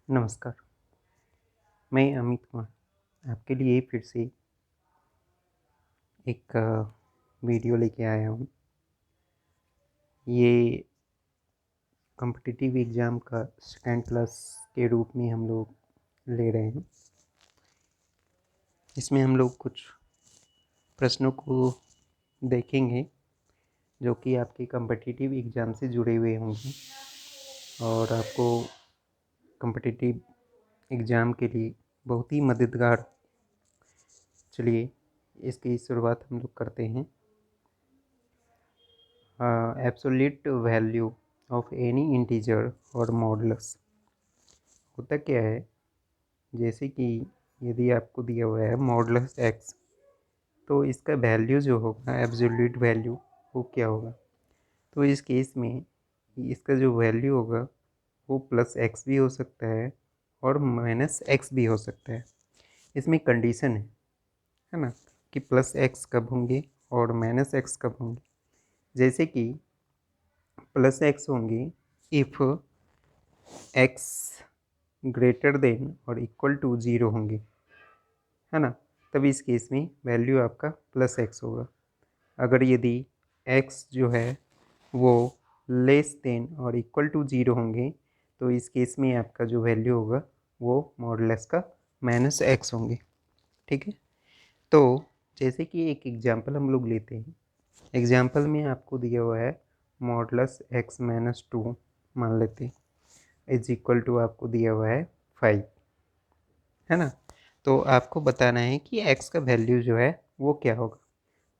नमस्कार, मैं अमित कुमार आपके लिए फिर से एक वीडियो लेके आया हूँ। ये कॉम्पिटिटिव एग्ज़ाम का सेकेंड क्लास के रूप में हम लोग ले रहे हैं। इसमें हम लोग कुछ प्रश्नों को देखेंगे जो कि आपके कॉम्पिटिटिव एग्ज़ाम से जुड़े हुए होंगे और आपको कॉम्पिटिटिव एग्ज़ाम के लिए बहुत ही मददगार। चलिए इसकी शुरुआत हम लोग करते हैं। Absolute value of any integer और मॉडुलस होता क्या है, जैसे कि यदि आपको दिया हुआ है मॉडुलस एक्स, तो इसका वैल्यू जो होगा एब्सोल्यूट वैल्यू वो क्या होगा। तो इस केस में इसका जो वैल्यू होगा वो प्लस एक्स भी हो सकता है और माइनस एक्स भी हो सकता है। इसमें कंडीशन है ना, कि प्लस एक्स कब होंगे और माइनस एक्स कब होंगे। जैसे कि प्लस एक्स होंगे इफ़ एक्स ग्रेटर देन और इक्वल टू 0 होंगे, है ना। तब इस केस में वैल्यू आपका प्लस एक्स होगा। अगर यदि एक्स जो है वो लेस देन और इक्वल टू 0 होंगे, तो इस केस में आपका जो वैल्यू होगा वो मॉडुलस का माइनस एक्स होंगे। ठीक है, तो जैसे कि एक एग्जांपल हम लोग लेते हैं। एग्जांपल में आपको दिया हुआ है मॉडुलस एक्स माइनस 2 मान लेते हैं, इज इक्वल टू आपको दिया हुआ है 5, है ना। तो आपको बताना है कि x का वैल्यू जो है वो क्या होगा।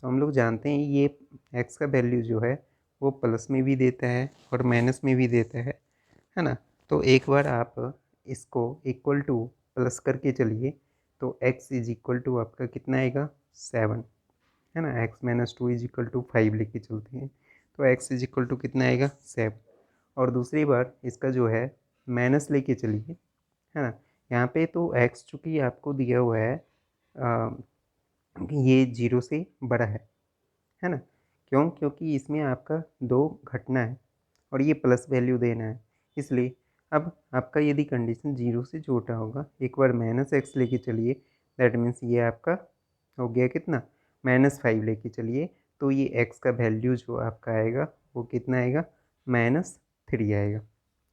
तो हम लोग जानते हैं ये x का वैल्यू जो है वो प्लस में भी देता है और माइनस में भी देता है ना। तो एक बार आप इसको इक्वल टू प्लस करके चलिए, तो x इज इक्वल टू आपका कितना आएगा 7, है ना। x minus 2 is equal to 5 लेके चलते हैं, तो x इज इक्वल टू कितना आएगा 7। और दूसरी बार इसका जो है माइनस लेके चलिए, है ना। यहाँ पे तो x चूँकि आपको दिया हुआ है ये 0 से बड़ा है ना। क्यों? क्योंकि इसमें आपका 2 घटना है और ये प्लस वैल्यू देना है, इसलिए अब आपका यदि कंडीशन 0 से छोटा होगा, एक बार माइनस एक्स लेके चलिए, दैट मीन्स ये आपका हो गया कितना -5 लेके चलिए, तो ये x का वैल्यू जो आपका आएगा वो कितना आएगा -3 आएगा,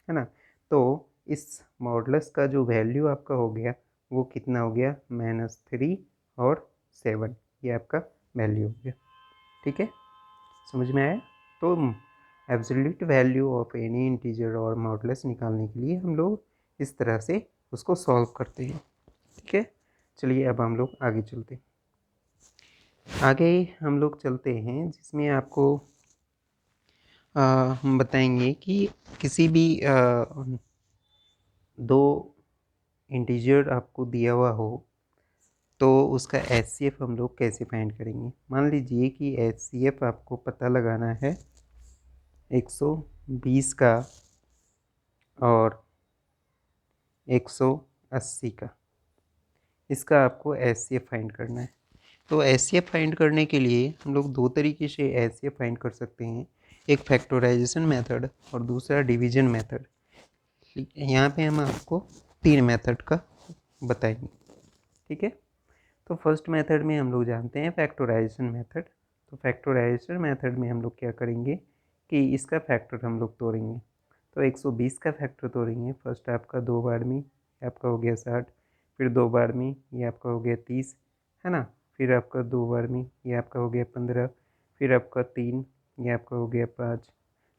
है ना। तो इस मॉडुलस का जो वैल्यू आपका हो गया वो कितना हो गया -3 और 7, ये आपका वैल्यू हो गया। ठीक है, समझ में आया। तो absolute value of any integer और मॉडुलस निकालने के लिए हम लोग इस तरह से उसको सॉल्व करते हैं। ठीक है, चलिए अब हम लोग आगे चलते हैं। आगे हम लोग चलते हैं जिसमें आपको हम बताएंगे कि किसी भी दो इंटीजर आपको दिया हुआ हो तो उसका एचसीएफ हम लोग कैसे फाइंड करेंगे। मान लीजिए कि एचसीएफ आपको पता लगाना है 120 का और 180 का, इसका आपको एचसीएफ फाइंड करना है। तो एचसीएफ फाइंड करने के लिए हम लोग दो तरीके से एचसीएफ फाइंड कर सकते हैं, एक फैक्टराइजेशन मेथड और दूसरा डिवीजन मेथड। यहाँ पे हम आपको 3 मेथड का बताएंगे। ठीक है, तो फर्स्ट मेथड में हम लोग जानते हैं फैक्टराइजेशन मेथड। तो फैक्टराइजेशन मेथड में हम लोग क्या करेंगे कि इसका फैक्टर हम लोग तोड़ेंगे। तो 120 का फैक्टर तोड़ेंगे। फर्स्ट आपका 2 बार में ये आपका हो गया 60, फिर 2 बार में ये आपका हो गया 30, है ना। फिर आपका 2 बार में ये आपका हो गया 15, फिर आपका 3, ये आपका हो गया 5।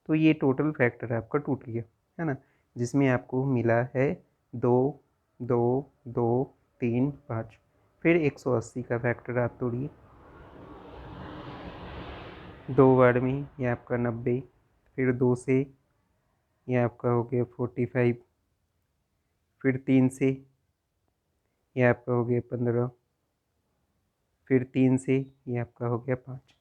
तो ये टोटल फैक्टर आपका टूट गया, है ना, जिसमें आपको मिला है 2 2 2 3 5। फिर 180 का फैक्टर आप तोड़िए, 2 बार में ये आपका 90, फिर 2 से ये आपका हो गया 45, फिर 3 से ये आपका हो गया 15, फिर 3 से ये आपका हो गया 5।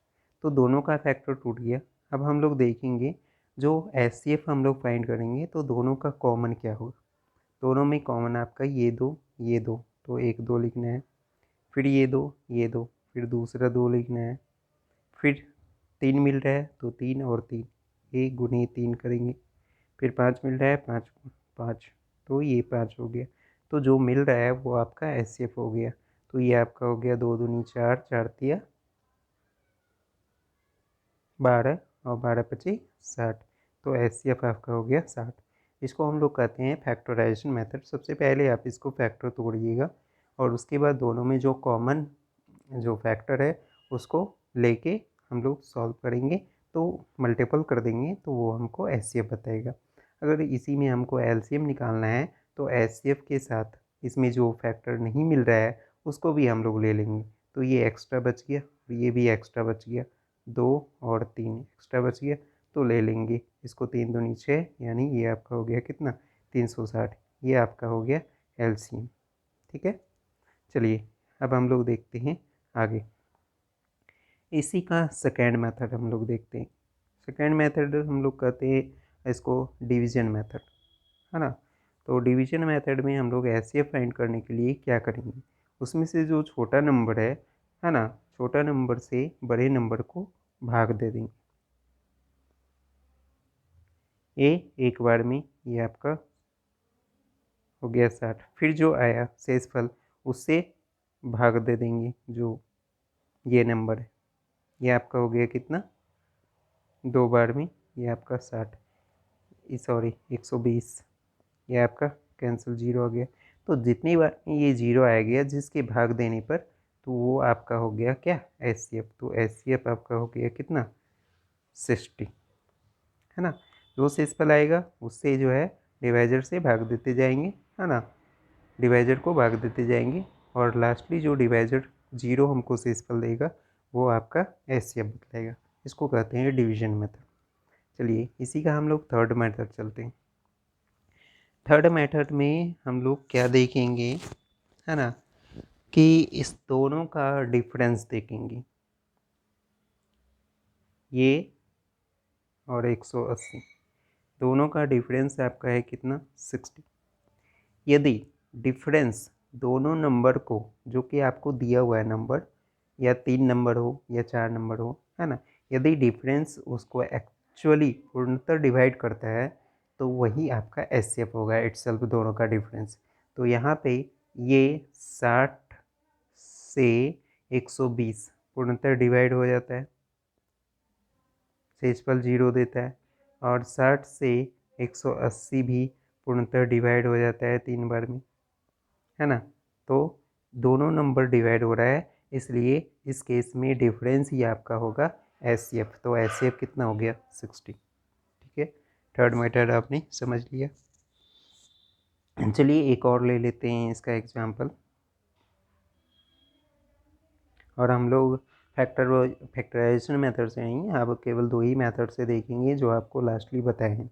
तो दोनों का फैक्टर टूट गया। अब हम लोग देखेंगे जो एचसीएफ हम लोग फाइंड करेंगे तो दोनों का कॉमन क्या होगा। दोनों में कॉमन आपका ये दो, तो 1 2 लिखना है, फिर ये दो, फिर दूसरा 2 लिखना है, फिर 3 मिल रहा है तो 3 और 3, 1 गुने 3 करेंगे, फिर 5 मिल रहा है 5 5, तो ये 5 हो गया। तो जो मिल रहा है वो आपका एचसीएफ हो गया। तो ये आपका हो गया 2 दूनी 4, 4 तिया 12 और 12 पची 60। तो एचसीएफ आपका हो गया 60। इसको हम लोग कहते हैं फैक्टराइजेशन मेथड। सबसे पहले आप इसको फैक्टर तोड़िएगा और उसके बाद दोनों में जो कॉमन जो फैक्टर है उसको लेके हम लोग सॉल्व करेंगे, तो मल्टीपल कर देंगे तो वो हमको एचसीएफ बताएगा। अगर इसी में हमको एलसीएम निकालना है तो एचसीएफ के साथ इसमें जो फैक्टर नहीं मिल रहा है उसको भी हम लोग ले लेंगे। तो ये एक्स्ट्रा बच गया और ये भी एक्स्ट्रा बच गया, 2 और 3 एक्स्ट्रा बच गया तो ले लेंगे इसको। 3 दूनी 6 यानी ये आपका हो गया कितना 360। ये आपका हो गया एलसीएम। ठीक है, चलिए अब हम लोग देखते हैं आगे। इसी का सेकेंड मेथड हम लोग देखते हैं। सेकेंड मेथड हम लोग कहते हैं इसको डिवीजन मेथड, है ना। तो डिवीजन मेथड में हम लोग एचसीएफ फाइंड करने के लिए क्या करेंगे, उसमें से जो छोटा नंबर है ना, छोटा नंबर से बड़े नंबर को भाग दे देंगे। एक बार में ये आपका हो गया 60। फिर जो आया शेषफल उससे भाग दे देंगे जो ये नंबर है। ये आपका हो गया कितना 2 बार में ये आपका 60, सॉरी 120। ये आपका कैंसिल 0 आ गया। तो जितनी बार ये 0 आ गया जिसके भाग देने पर तो वो आपका हो गया क्या एचसीएफ। तो एचसीएफ आपका हो गया कितना 60, है ना। जो शेषफल आएगा उससे जो है डिवाइजर से भाग देते जाएंगे, है ना, डिवाइजर को भाग देते जाएंगे और लास्टली जो डिवाइजर 0 हमको शेषफल देगा वो आपका एचसीएफ बतलाएगा। इसको कहते हैं डिवीजन मेथड। चलिए इसी का हम लोग थर्ड मेथड चलते हैं। थर्ड मेथड में हम लोग क्या देखेंगे, है ना, कि इस दोनों का डिफरेंस देखेंगे, ये और 180 दोनों का डिफरेंस आपका है कितना 60। यदि डिफरेंस दोनों नंबर को जो कि आपको दिया हुआ है नंबर या 3 नंबर हो या 4 नंबर हो, है ना, यदि डिफरेंस उसको एक्चुअली पूर्णतः डिवाइड करता है तो वही आपका एचसीएफ होगा इटसेल्फ, दोनों का डिफरेंस। तो यहाँ पे ये 60 से 120 पूर्णतः डिवाइड हो जाता है, शेषफल 0 देता है। और 60 से 180 भी पूर्णतः डिवाइड हो जाता है 3 बार में, है ना। तो दोनों नंबर डिवाइड हो रहा है इसलिए इस केस में डिफरेंस ही आपका होगा एचसीएफ। तो एचसीएफ कितना हो गया 60। ठीक है, थर्ड मेथड आपने समझ लिया। चलिए एक और ले लेते हैं इसका एग्जांपल, और हम लोग फैक्टराइजेशन मेथड से नहीं, आप केवल 2 ही मेथड से देखेंगे जो आपको लास्टली बताए हैं,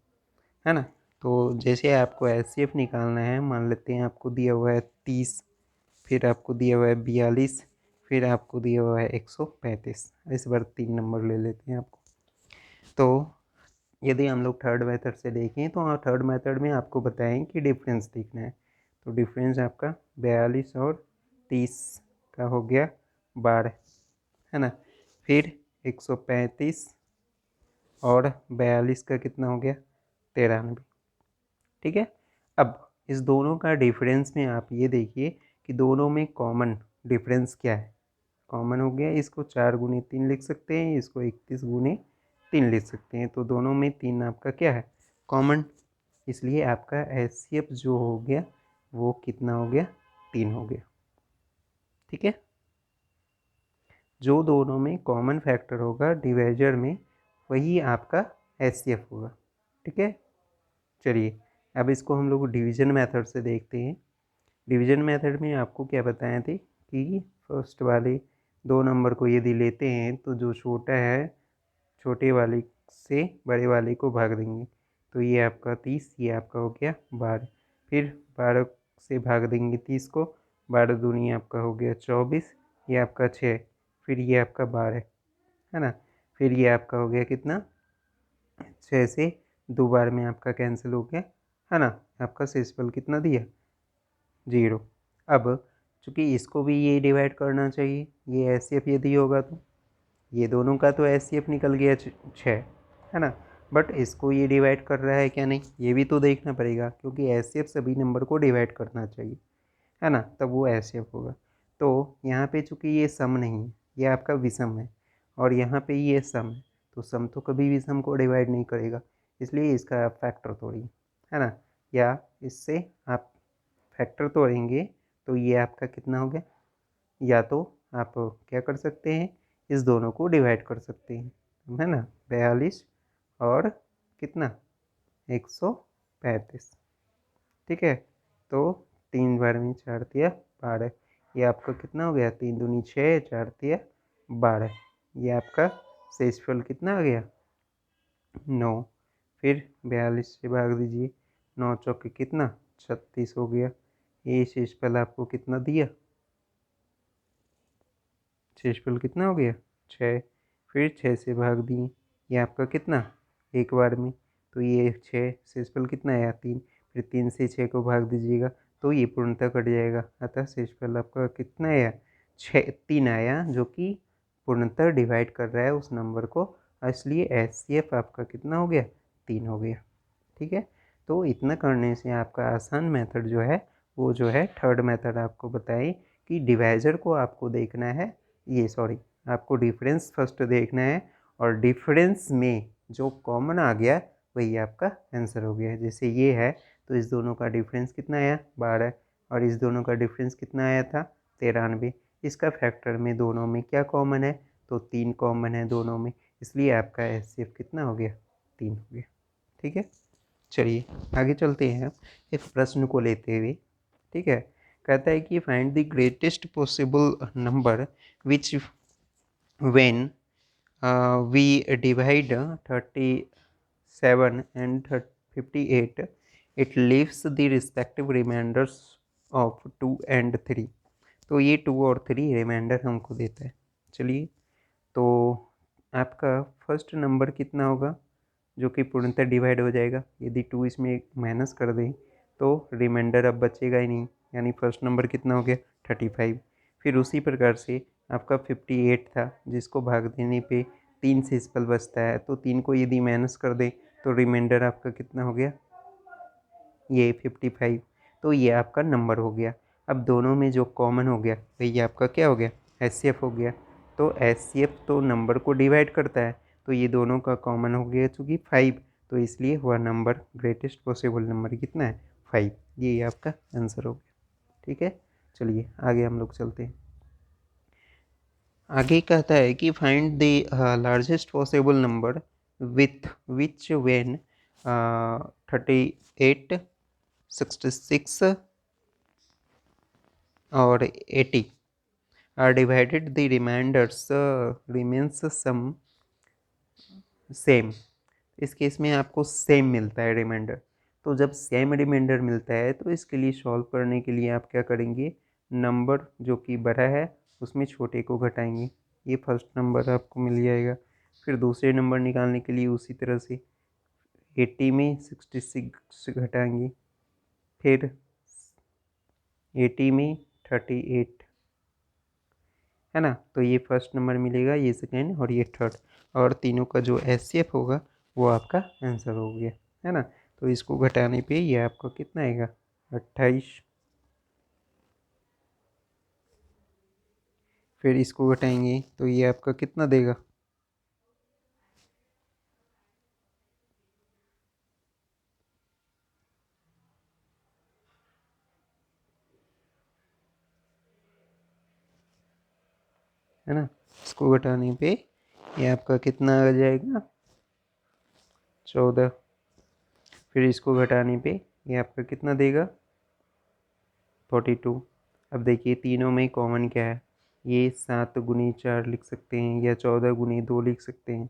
है ना। तो जैसे आपको एचसीएफ निकालना है, मान लेते हैं आपको दिया हुआ है 30, फिर आपको दिया हुआ है 42, फिर आपको दिया हुआ है 135। इस बार 3 नंबर ले लेते हैं आपको। तो यदि हम लोग थर्ड मेथड से देखें तो थर्ड मेथड में आपको बताएं कि डिफरेंस देखना है। तो डिफरेंस आपका 42 और 30 का हो गया 12, है ना। फिर 135 और 42 का कितना हो गया 93। ठीक है, अब इस दोनों का डिफरेंस में आप ये देखिए कि दोनों में कॉमन डिफरेंस क्या है। कॉमन हो गया, इसको 4 गुने 3 लिख सकते हैं, इसको 31 गुने 3 लिख सकते हैं। तो दोनों में 3 आपका क्या है कॉमन, इसलिए आपका एचसीएफ जो हो गया वो कितना हो गया 3 हो गया। ठीक है, जो दोनों में कॉमन फैक्टर होगा डिवाइजर में वही आपका एचसीएफ होगा। ठीक है, चलिए अब इसको हम लोग डिवीजन मेथड से देखते हैं। डिवीजन मेथड में आपको क्या बताए थे कि फर्स्ट वाले 2 नंबर को यदि लेते हैं तो जो छोटा है छोटे वाले से बड़े वाले को भाग देंगे। तो ये आपका 30, ये आपका हो गया 12। फिर 12 से भाग देंगे 30 को, 12 दूनी आपका हो गया 24, ये आपका 6, फिर ये आपका 12, है ना। फिर ये आपका हो गया कितना 6 से 2 बार में आपका कैंसिल हो गया, है ना। आपका शेषफल कितना दिया 0। अब चूँकि इसको भी ये डिवाइड करना चाहिए, ये एचसीएफ यदि होगा तो ये दोनों का तो एचसीएफ निकल गया 6, है ना। बट इसको ये डिवाइड कर रहा है क्या नहीं, ये भी तो देखना पड़ेगा, क्योंकि एचसीएफ सभी नंबर को डिवाइड करना चाहिए, है ना, तब वो एचसीएफ होगा। तो यहाँ पे चूँकि ये सम नहीं है, ये आपका विषम है, और यहाँ पे ये सम है, तो सम तो कभी भी सम को डिवाइड नहीं करेगा, इसलिए इसका आप फैक्टर तोड़िए, है ना, या इससे आप फैक्टर तोड़ेंगे तो ये आपका कितना हो गया, या तो आप क्या कर सकते हैं, इस दोनों को डिवाइड कर सकते हैं, है ना, 42 और कितना 135, ठीक है। तो 3 बार में 4 तिया 12, ये आपका कितना हो गया, 3 दूनी 6, 4 तिया 12, ये आपका शेषफल कितना आ गया 9। फिर 42 से भाग दीजिए, 9 चौके कितना 36 हो गया, ये शेषफल आपको कितना दिया, शेषफल कितना हो गया 6। फिर 6 से भाग दिए, ये आपका कितना एक बार में, तो ये 6, शेषफल कितना आया 3, फिर 3 से 6 को भाग दीजिएगा तो ये पूर्णतः कट जाएगा, अतः शेषफल आपका कितना आया 3 आया, जो कि पूर्णतः डिवाइड कर रहा है उस नंबर को, इसलिए एचसीएफ आपका कितना हो गया 3 हो गया, ठीक है। तो इतना करने से आपका आसान मेथड जो है वो जो है थर्ड मेथड आपको बताई कि डिवाइजर को आपको देखना है, ये सॉरी आपको डिफरेंस फर्स्ट देखना है, और डिफरेंस में जो कॉमन आ गया वही आपका आंसर हो गया। जैसे ये है तो इस दोनों का डिफरेंस कितना आया 12, और इस दोनों का डिफरेंस कितना आया था 93, इसका फैक्टर में दोनों में क्या कॉमन है, तो 3 कॉमन है दोनों में, इसलिए आपका एचसीएफ कितना हो गया 3 हो गया, ठीक है। चलिए आगे चलते हैं इस प्रश्न को लेते हुए, ठीक है। कहता है कि find the greatest possible number which when we divide 37 and 58 it leaves the respective reminders of 2 and 3। तो ये 2 और 3 रिमाइंडर हमको देता है। चलिए, तो आपका फर्स्ट नंबर कितना होगा जो कि पूर्णतः डिवाइड हो जाएगा, यदि 2 इसमें माइनस कर दें तो रिमाइंडर अब बचेगा ही नहीं, यानी फर्स्ट नंबर कितना हो गया 35। फिर उसी प्रकार से आपका 58 था, जिसको भाग देने पे 3 से शेषफल बचता है, तो 3 को यदि माइनस कर दें तो रिमाइंडर आपका कितना हो गया, ये 55। तो ये आपका नंबर हो गया। अब दोनों में जो कॉमन हो गया वही आपका क्या हो गया, एचसीएफ हो गया। तो एचसीएफ तो नंबर को डिवाइड करता है, तो ये दोनों का कॉमन हो गया चूँकि 5, तो इसलिए हुआ नंबर ग्रेटेस्ट पॉसिबल नंबर कितना है 5, ये आपका आंसर हो गया, ठीक है। चलिए आगे हम लोग चलते हैं। आगे कहता है कि find the largest possible number with which when 38, 66 और 80 are divided, the remainders remains some same. इस केस में आपको सेम मिलता है रिमाइंडर। तो जब सेम रिमाइंडर मिलता है तो इसके लिए सॉल्व करने के लिए आप क्या करेंगे, नंबर जो कि बड़ा है उसमें छोटे को घटाएंगे, ये फर्स्ट नंबर आपको मिल जाएगा। फिर दूसरे नंबर निकालने के लिए उसी तरह से 80 में 66 घटाएंगे, फिर 80 में 38, है ना, तो ये फर्स्ट नंबर मिलेगा, ये सेकेंड और ये थर्ड, और तीनों का जो एचसीएफ होगा वो आपका आंसर हो गया, है ना। तो इसको घटाने पे ये आपका कितना आएगा 28, फिर इसको घटाएंगे तो ये आपका कितना देगा, है ना, इसको घटाने पे ये आपका कितना आ जाएगा 14, फिर इसको घटाने पे ये आपका कितना देगा 42। अब देखिए तीनों में कॉमन क्या है, ये 7 गुनी 4 लिख सकते हैं या 14 गुनी 2 लिख सकते हैं,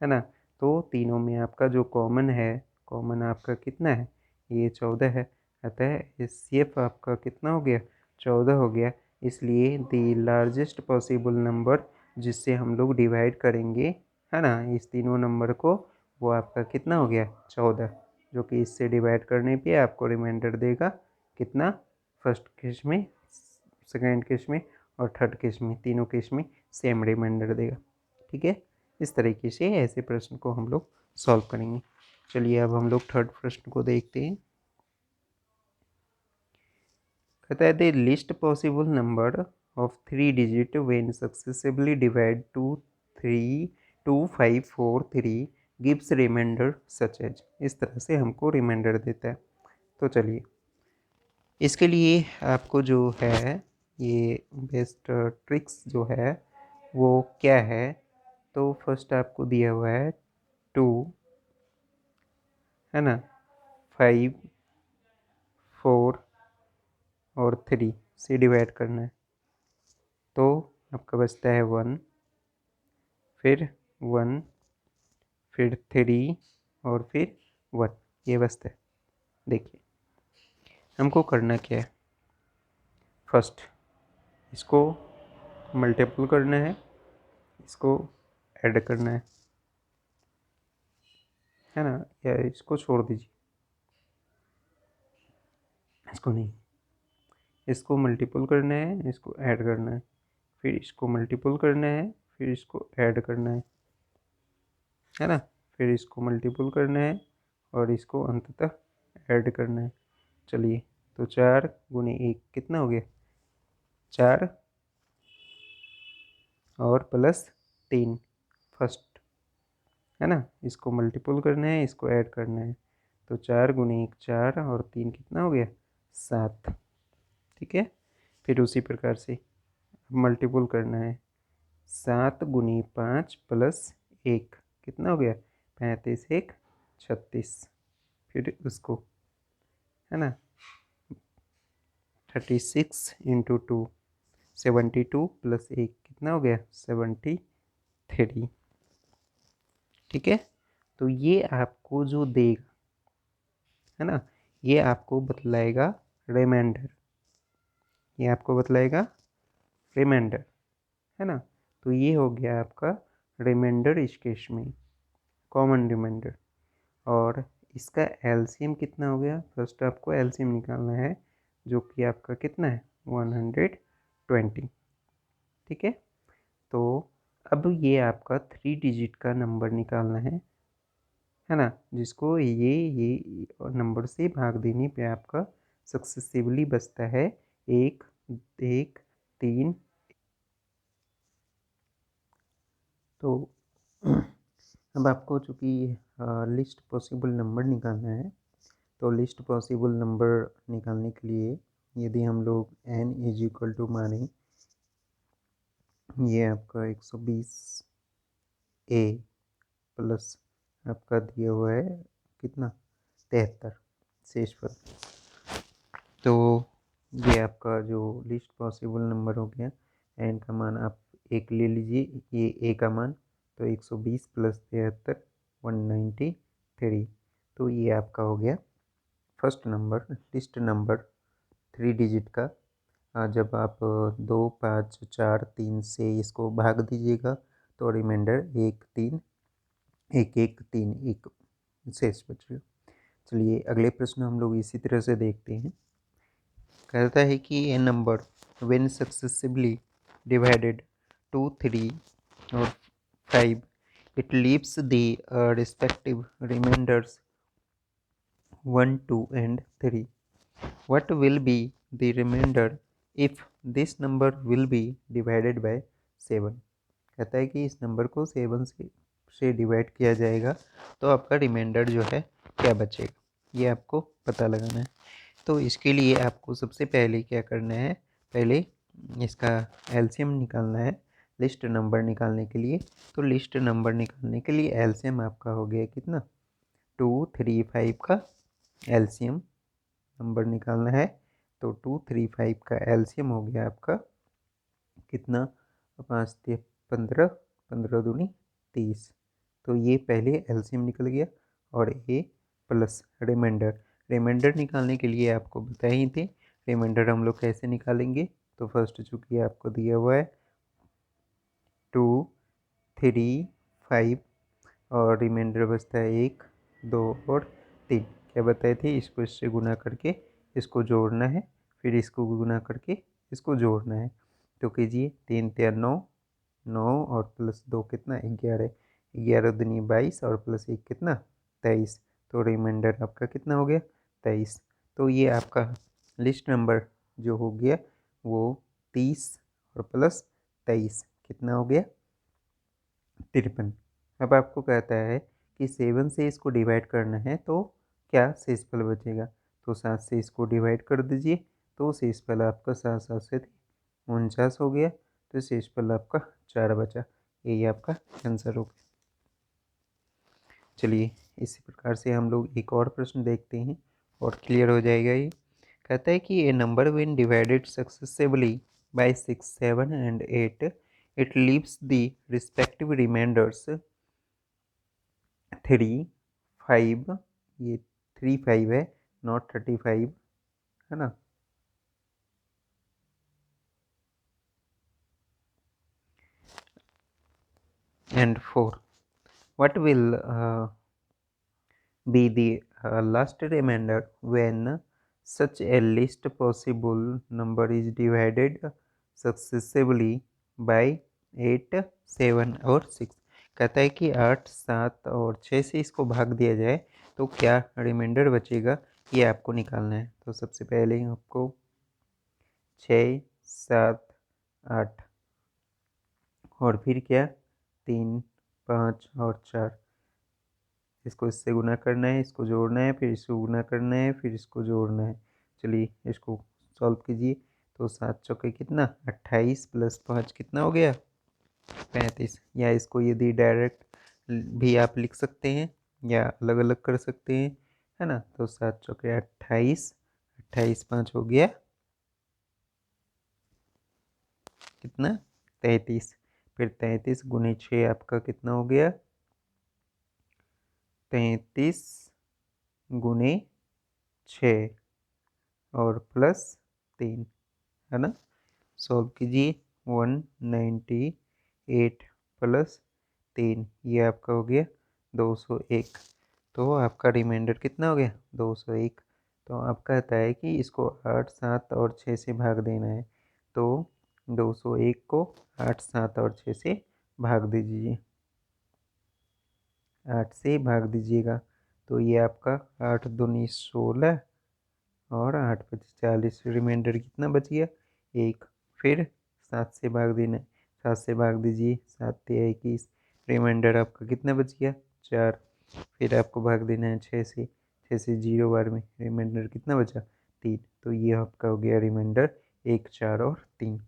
है ना। तो तीनों में आपका जो कॉमन है, कॉमन आपका कितना है, ये 14 है, अतः एचसीएफ आपका कितना हो गया 14 हो गया। इसलिए द लार्जेस्ट पॉसिबल नंबर जिससे हम लोग डिवाइड करेंगे, है ना, इस तीनों नंबर को, वो आपका कितना हो गया 14, जो कि इससे डिवाइड करने पे आपको रिमाइंडर देगा कितना, फर्स्ट केस में, सेकेंड केस में और थर्ड केस में, तीनों केस में सेम रिमाइंडर देगा, ठीक है। इस तरीके से ऐसे प्रश्न को हम लोग सॉल्व करेंगे। चलिए अब हम लोग थर्ड प्रश्न को देखते हैं। कहता है the least possible number of 3 digit when successively divide 2 5 4 3 gives reminder such as. इस तरह से हमको रिमाइंडर देता है। तो चलिए इसके लिए आपको जो है ये बेस्ट ट्रिक्स जो है वो क्या है। तो फर्स्ट आपको दिया हुआ है 2 है ना, 5 4 और 3 से डिवाइड करना है। तो आपका बचता है 1, फिर 1, फिर 3 और फिर 1, ये बचता है। देखिए हमको करना क्या है, फर्स्ट इसको मल्टीपल करना है, इसको ऐड करना है ना, या इसको छोड़ दीजिए, इसको नहीं, इसको मल्टीपल करना है, इसको ऐड करना है, फिर इसको मल्टीपल करना है, फिर इसको ऐड करना है ना, फिर इसको मल्टीपल करना है और इसको अंततः ऐड करना है। चलिए तो 4 गुने 1 कितना हो गया, 4 और प्लस 3 फर्स्ट है ना, इसको मल्टीपल करना है, इसको ऐड करना है। तो 4 गुने 1 4 और 3 कितना हो गया, 7। ठीक है, फिर उसी प्रकार से मल्टीपल करना है, 7 गुनी 5 प्लस 1 कितना हो गया, 35 1 36। फिर उसको है ना 36 इंटू 2 72 प्लस 1 कितना हो गया 73। ठीक है, तो ये आपको जो देगा है ना, ये आपको बतलाएगा रिमाइंडर, ये आपको बतलाएगा रिमाइंडर है ना। तो ये हो गया आपका रिमाइंडर इस केस में, कॉमन रिमाइंडर। और इसका एलसीएम कितना हो गया, फर्स्ट आपको एलसीएम निकालना है जो कि आपका कितना है 120। ठीक है, तो अब ये आपका 3 डिजिट का नंबर निकालना है ना, जिसको ये नंबर से भाग देने पे आपका सक्सेसिवली बचता है 1 1 3। तो अब आपको चूँकि लिस्ट पॉसिबल नंबर निकालना है, तो लिस्ट पॉसिबल नंबर निकालने के लिए यदि हम लोग n इज इक्वल टू माने ये आपका 120 a प्लस आपका दिया हुआ है कितना 73 शेष पद, तो ये आपका जो लिस्ट पॉसिबल नंबर हो गया। n का मान आप एक ले लीजिए, ये a का मान, तो 120 प्लस 73 193। तो ये आपका हो गया first number, list number 3 digit का। जब आप 2 5 4 3 से इसको भाग दीजिएगा तो रिमाइंडर 1 3 1 1 3 1 शेष बचेगा। चलिए अगले प्रश्न हम लोग इसी तरह से देखते हैं। कहता है कि a number when successively divided 2 3 और 5 it leaves the respective remainders 1 2 and 3. What will be the remainder if this number will be divided by 7? कहता है कि इस नंबर को 7 से डिवाइड किया जाएगा तो आपका रिमाइंडर जो है क्या बचेगा, ये आपको पता लगाना है। तो इसके लिए आपको सबसे पहले क्या करना है, पहले इसका एलसीएम निकालना है लिस्ट नंबर निकालने के लिए। तो लिस्ट नंबर निकालने के लिए एलसीएम आपका हो गया कितना 2 3 5 का एलसीएम नंबर निकालना है। तो 2 3 5 का एलसीएम हो गया आपका कितना 5 15 15 दूनी 30। तो ये पहले एलसीएम निकल गया और ये प्लस रिमाइंडर निकालने के लिए आपको बताए ही थे रिमाइंडर हम लोग कैसे निकालेंगे। तो फर्स्ट चूँकि आपको दिया हुआ है 2 3 5 और रिमाइंडर बचता है 1 2 और 3। क्या बताए थे, इसको इससे गुना करके इसको जोड़ना है, फिर इसको गुना करके इसको जोड़ना है। तो कीजिए 3 3 9 9 और प्लस 2 कितना 11 11 दूनी 22 और प्लस 1 कितना 23, तो रिमाइंडर आपका कितना हो गया 23। तो ये आपका लिस्ट नंबर जो हो गया वो 30 और प्लस 23 कितना हो गया 53। अब आपको कहता है कि 7 से इसको डिवाइड करना है तो क्या शेषफल बचेगा, तो 7 से इसको डिवाइड कर दीजिए तो शेषफल आपका 7 7 से 49 हो गया, तो शेषफल आपका 4 बचा। यही आपका आंसर हो गया। चलिए इसी प्रकार से हम लोग एक और प्रश्न देखते हैं और क्लियर हो जाएगा ये। कहता है कि a number when divided successively by 6 7 and 8 it leaves the respective remainders 3 5, ये 3 5 है नॉट 35 है ना, and 4। What will be the last remainder when such a least possible number is divided successively by 8 7 और 6। कहता है कि 8 7 और 6 से इसको भाग दिया जाए तो क्या रिमाइंडर बचेगा, ये आपको निकालना है। तो सबसे पहले आपको 6 7 8 और फिर क्या 3 5 और 4, इसको इससे गुना करना है, इसको जोड़ना है, फिर इसको गुना करना है, फिर इसको जोड़ना है। चलिए इसको सॉल्व कीजिए। तो 7 चौके कितना 28 प्लस 5 कितना हो गया 35, या इसको यदि डायरेक्ट भी आप लिख सकते हैं या अलग अलग कर सकते हैं, है ना। तो 7 चौके 28, 28 5 हो गया कितना 33, फिर 33 गुने 6 आपका कितना हो गया 33 गुने 6 और प्लस 3, है ना। सॉल्व कीजिए 198 प्लस 3, ये आपका हो गया 201। तो आपका रिमाइंडर कितना हो गया 201। तो आप कहता है कि इसको 8 7 और 6 से भाग देना है, तो 201 को 8 7 और 6 से भाग दीजिए, 8 से भाग दीजिएगा। तो ये आपका 8 दूनी 16 और 8 पच्चीस 40, रिमाइंडर कितना बच गया 1। फिर 7 से भाग देना है, 7 से भाग दीजिए, 7 तिया 21, रिमाइंडर आपका कितना बच गया 4। फिर आपको भाग देना है 6 से, 6 से 0 बार में रिमाइंडर कितना बचा 3। तो ये आपका हो गया रिमाइंडर 1 4 और 3।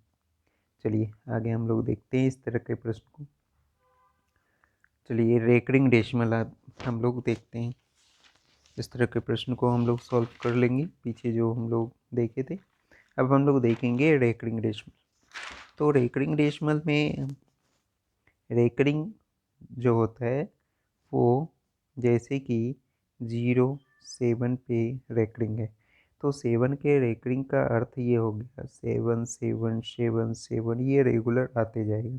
चलिए आगे हम लोग देखते हैं इस तरह के प्रश्न को। चलिए रेकरिंग डेसिमल हम लोग देखते हैं। इस तरह के प्रश्न को हम लोग सॉल्व कर लेंगे, पीछे जो हम लोग देखे थे। अब हम लोग देखेंगे रेकरिंग डेसिमल। तो रेकरिंग डेसिमल में रेकरिंग जो होता है वो जैसे कि 0 7 पे रेकरिंग है, तो 7 के रेकरिंग का अर्थ ये हो गया 7 7 7 7, ये रेगुलर आते जाएगा।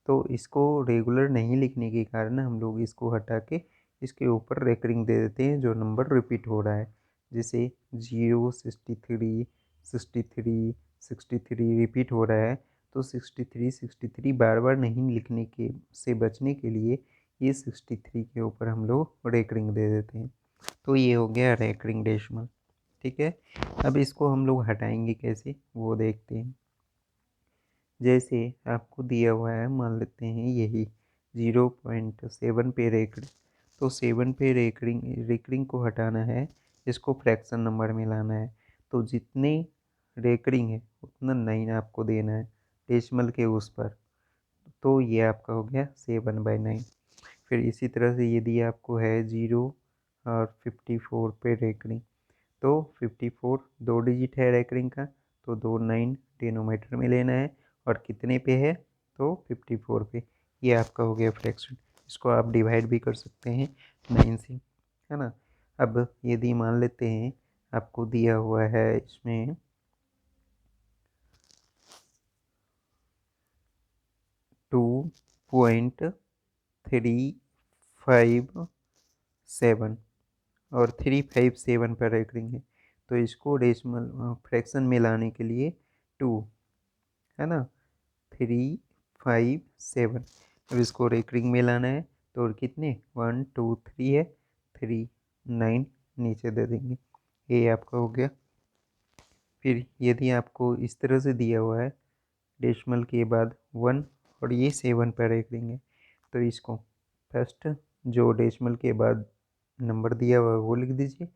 तो इसको रेगुलर नहीं लिखने के कारण हम लोग इसको हटा के इसके ऊपर रेकरिंग दे देते हैं जो नंबर रिपीट हो रहा है। जैसे 0 63 63 63 रिपीट हो रहा है, तो 63 63 बार बार नहीं लिखने के से बचने के लिए ये 63 के ऊपर हम लोग रेकरिंग दे देते हैं। तो ये हो गया रेकरिंग डेसिमल। ठीक है, अब इसको हम लोग हटाएंगे कैसे वो देखते हैं। जैसे आपको दिया हुआ है, मान लेते हैं यही 0.7 पे रेकरिंग, तो 7 पे रेकरिंग रेकरिंग को हटाना है, इसको फ्रैक्शन नंबर में लाना है। तो जितने रेकरिंग है उतना 9 आपको देना है डेसिमल के उस पर, तो ये आपका हो गया 7/9। फिर इसी तरह से यदि आपको है 0 और 54 पे रेकरिंग, तो 54 दो डिजिट है रेकरिंग का, तो 2 9 डिनोमीटर में लेना है, और कितने पे है तो 54 पे। ये आपका हो गया फ्रैक्शन, इसको आप डिवाइड भी कर सकते हैं 9 से, है ना। अब यदि मान लेते हैं आपको दिया हुआ है इसमें 2.357 और 357 पर रेकरिंग है, तो इसको डेसिमल फ्रैक्शन में लाने के लिए 2, है ना, 357, अब इसको रेकरिंग में लाना है, तो कितने 1 2 3 है, 3 9 नीचे दे देंगे, ये आपका हो गया। फिर यदि आपको इस तरह से दिया हुआ है डेसिमल के बाद 1 और ये 7 पर रेकरिंग है, तो इसको फर्स्ट जो डेसिमल के बाद नंबर दिया हुआ है वो लिख दीजिए,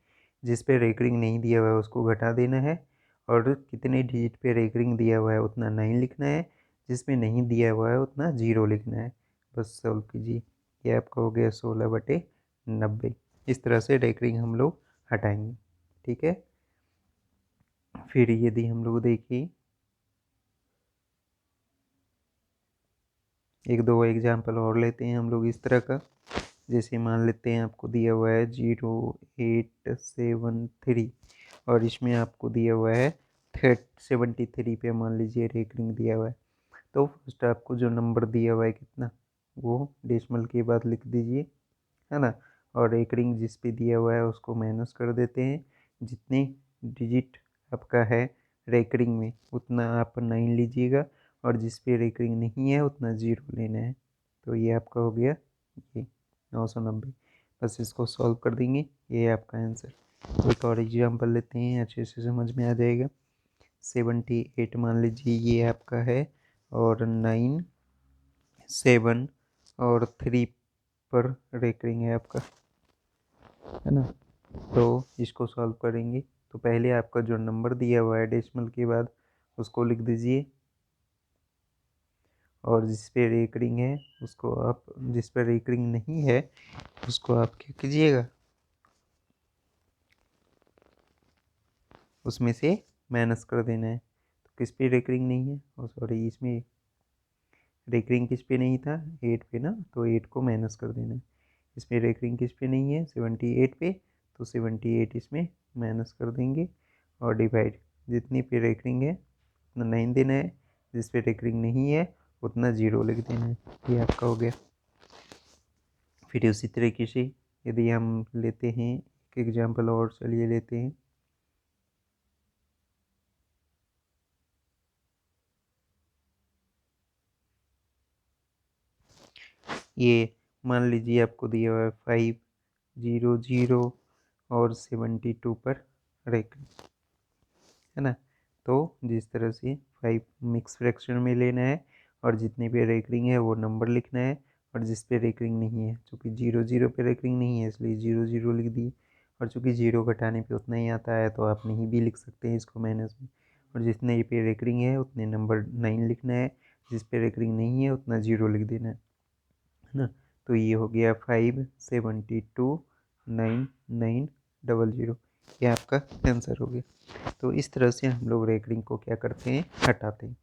जिस पे रेकरिंग नहीं दिया हुआ है उसको घटा देना है, और कितने डिजिट पे रेकरिंग दिया हुआ है उतना 9 लिखना है, जिसमें नहीं दिया हुआ है उतना 0 लिखना है। बस सॉल्व कीजिए, ये आपका हो गया 16/90। इस तरह से रेकरिंग हम लोग हटाएंगे, ठीक है। फिर यदि हम लोग देखिए एक दो एग्जाम्पल और लेते हैं हम लोग इस तरह का। जैसे मान लेते हैं आपको दिया हुआ है 0873 और इसमें आपको दिया हुआ है 73 पे मान लीजिए रेकरिंग दिया हुआ है। तो फर्स्ट आपको जो नंबर दिया हुआ है कितना, वो डेसिमल के बाद लिख दीजिए, है ना। और रेकरिंग जिस पे दिया हुआ है उसको माइनस कर देते हैं, जितने डिजिट आपका है रेकरिंग में उतना आप 9 लीजिएगा, और जिस पे रेकरिंग नहीं है उतना 0 लेना है। तो ये आपका हो गया ये 990। बस इसको सॉल्व कर देंगे, ये आपका आंसर। एक और एग्जाम्पल लेते हैं, अच्छे से समझ में आ जाएगा। 78 मान लीजिए ये आपका है, और 9 7 और 3 पर रेकरिंग है आपका, है ना। तो इसको सॉल्व करेंगे, तो पहले आपका जो नंबर दिया हुआ है डेसिमल के बाद उसको लिख दीजिए, और जिस पे रेकरिंग है उसको आप, जिस पर रेकरिंग नहीं है उसको आप क्या कीजिएगा, उसमें से माइनस कर देना है। तो किस पे रेकरिंग नहीं है, और सॉरी इसमें रेकरिंग किस पे नहीं था, 8 पे ना, तो 8 को माइनस कर देना है। इसमें रेकरिंग किस पे नहीं है, 78 पे, तो 78 इसमें माइनस कर देंगे, और डिवाइड जितनी पे रेकरिंग है उतना 9 देना है, जिस पे रेकरिंग नहीं है उतना 0 लिख देना है। ये आपका हो गया। फिर उसी तरीके से यदि हम लेते हैं एक एग्जाम्पल और, चलिए लेते हैं। ये मान लीजिए आपको दिया हुआ है 500 और 72 पर रेकरिंग, है ना। तो जिस तरह से 5 मिक्स फ्रैक्शन में लेना है, और जितने पे रेकरिंग है वो नंबर लिखना है, और जिस पे रेकरिंग नहीं है, चूँकि 0 पे रेकरिंग नहीं है इसलिए 0 लिख दिए, और चूँकि 0 घटाने पे उतना ही आता है तो आप नहीं भी लिख सकते हैं इसको माइनस में, और जितने पे रेकरिंग है उतने नंबर 9 लिखना है, जिस पे रेकरिंग नहीं है उतना 0 लिख देना है ना। तो ये हो गया 5729900, ये आपका आंसर हो गया। तो इस तरह से हम लोग रेकरिंग को क्या करते हैं, हटाते हैं।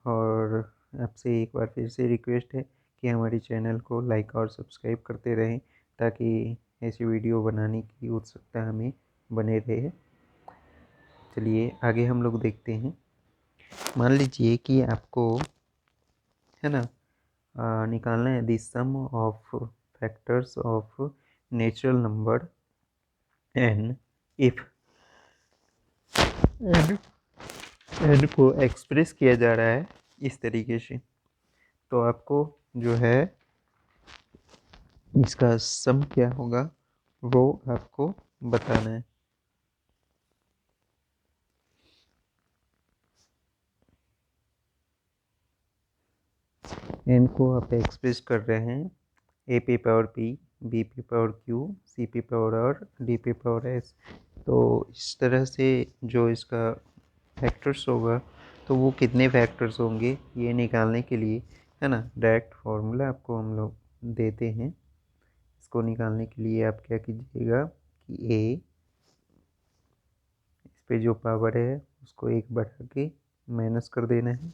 और आपसे एक बार फिर से रिक्वेस्ट है कि हमारे चैनल को लाइक और सब्सक्राइब करते रहें, ताकि ऐसी वीडियो बनाने की उत्सुकता हमें बने रहे। चलिए आगे हम लोग देखते हैं। मान लीजिए कि आपको, है ना, निकालना है the sum of factors of natural number N if N को एक्सप्रेस किया जा रहा है इस तरीके से। तो आपको जो है इसका सम क्या होगा वो आपको बताना है। एन को आप एक्सप्रेस कर रहे हैं ए पे पावर पी, बी पे पावर क्यू, सी पे पावर आर, डी पे पावर एस। तो इस तरह से जो इसका फैक्टर्स होगा, तो वो कितने फैक्टर्स होंगे ये निकालने के लिए, है ना, डायरेक्ट फार्मूला आपको हम लोग देते हैं। इसको निकालने के लिए आप क्या कीजिएगा कि ए, इस पे जो पावर है उसको 1 बढ़ा के माइनस कर देना है।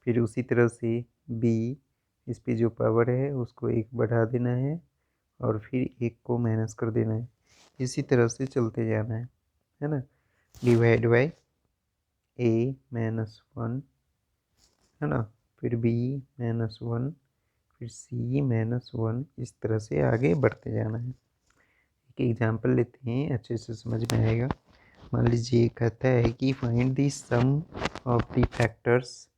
फिर उसी तरह से बी, इस पे जो पावर है उसको 1 बढ़ा देना है, और फिर 1 को माइनस कर देना है। इसी तरह से चलते जाना है ना। डिवाइड बाई a-1, है ना, फिर b-1, फिर c-1, इस तरह से आगे बढ़ते जाना है। एक एग्जांपल लेते हैं, अच्छे से समझ में आएगा। मान लीजिए कहता है कि find the sum of the factors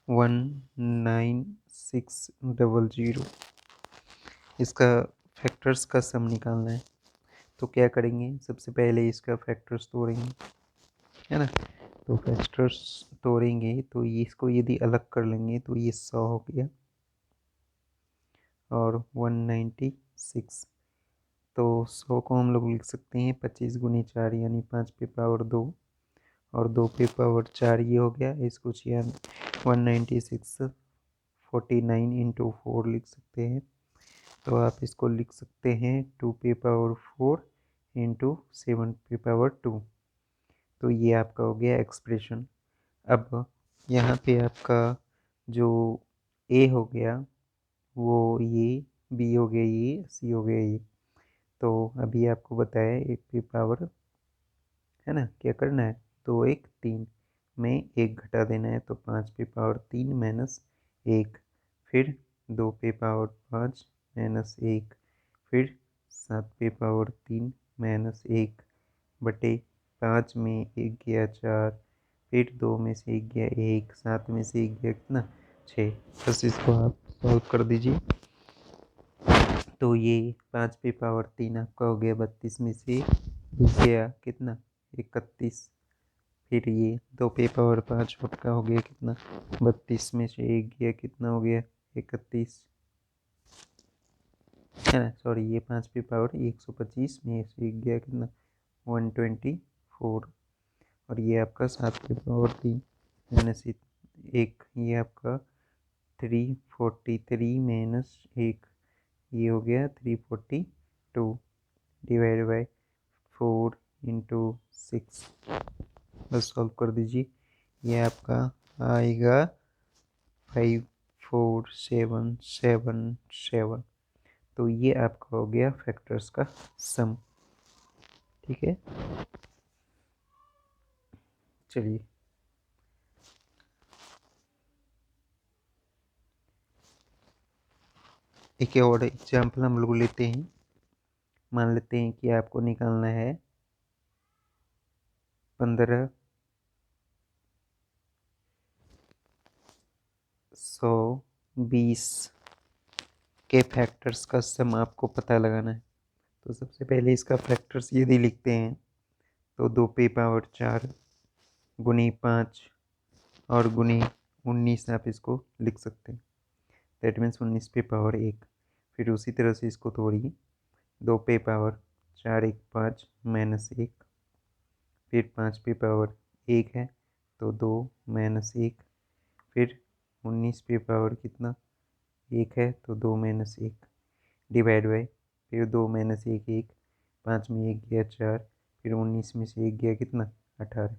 19600। इसका फैक्टर्स का सम निकालना है। तो क्या करेंगे, सबसे पहले इसका फैक्टर्स तोड़ेंगे, है ना। तो फैक्टर्स तोड़ेंगे तो ये इसको यदि अलग कर लेंगे तो ये 100 हो गया और 196। तो 100 को हम लोग लिख सकते हैं 25 गुनी 4 यानी 5 पे पावर 2 और 2 पे पावर 4 ये हो गया। इसको 196 49 इंटू 4 लिख सकते हैं। तो आप इसको लिख सकते हैं 2 पे पावर 4 इंटू 7 पे पावर 2। तो ये आपका हो गया एक्सप्रेशन। अब यहाँ पे आपका जो ए हो गया वो ये, बी हो गया ये, सी हो गया ये। तो अभी आपको बताया 1 पे पावर, है ना, क्या करना है, 2 1 3 में 1 घटा देना है। तो 5 पे पावर 3 माइनस 1, फिर 2 पे पावर 5 माइनस 1, फिर 7 पे पावर 3 माइनस 1 बटे 5 में 1 गया 4, फिर 2 में से 1 गया 1, 7 में से 1 गया कितना 6। बस इसको आप सॉल्व कर दीजिए। तो ये 5 पे पावर 3 आपका हो गया 32 में से गया कितना 31। फिर ये 2 पे पावर 5 आपका हो गया कितना 32 में से 1 गया कितना हो गया 31, है ना। सॉरी, ये 5 पे पावर 125 में से 1 गया कितना 124। और ये आपका 7 पे पावर 3 माइनस 1, ये आपका 343 माइनस 1, ये हो गया 342 डिवाइड बाई 4 इंटू 6। बस सॉल्व कर दीजिए। ये आपका आएगा 54777। तो ये आपका हो गया फैक्टर्स का सम। ठीक है, चलिए एक और एग्जाम्पल हम लोग लेते हैं। मान लेते हैं कि आपको निकालना है 1520 के फैक्टर्स का सम आपको पता लगाना है। तो सबसे पहले इसका फैक्टर्स यदि लिखते हैं तो 2 पे पावर 4 गुनी 5 और गुनी 19 आप इसको लिख सकते हैं। दैट मीन्स 19 पे पावर 1। फिर उसी तरह से इसको तोड़िए, 2 पे पावर 4 1 5 माइनस 1, फिर 5 पे पावर 1 है तो 2 माइनस 1, फिर 19 पे पावर कितना 1 है तो 2 माइनस 1 डिवाइड बाई, फिर 2 माइनस 1 1, 5 में 1 गया 4, फिर 19 में से 1 गया कितना 18।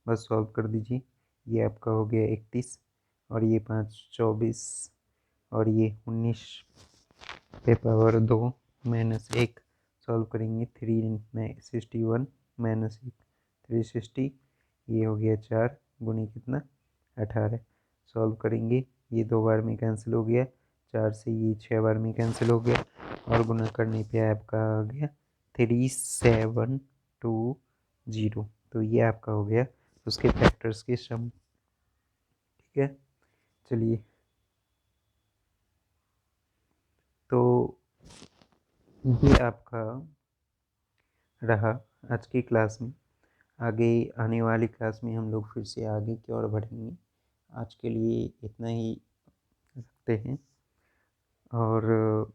बस सॉल्व कर दीजिए। ये आपका हो गया 31 और ये 5 24 और ये 19 पे पावर 2 माइनस 1। सॉल्व करेंगे 361 माइनस 1 360, ये हो गया 4 गुनी कितना 18। सॉल्व करेंगे, ये 2 बार में कैंसिल हो गया, 4 से ये 6 बार में कैंसिल हो गया और गुना करने पे आपका आ गया 3720। तो ये आपका हो गया उसके फैक्टर्स के सम। ठीक है, चलिए तो ये आपका रहा आज की क्लास में। आगे आने वाली क्लास में हम लोग फिर से आगे की ओर बढ़ेंगे। आज के लिए इतना ही रखते हैं और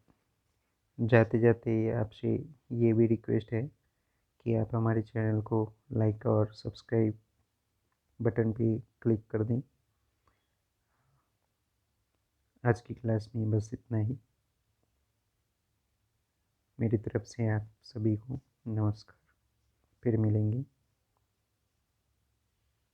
जाते जाते आपसे ये भी रिक्वेस्ट है कि आप हमारे चैनल को लाइक और सब्सक्राइब बटन पे क्लिक कर दें। आज की क्लास में बस इतना ही। मेरी तरफ से आप सभी को नमस्कार, फिर मिलेंगे।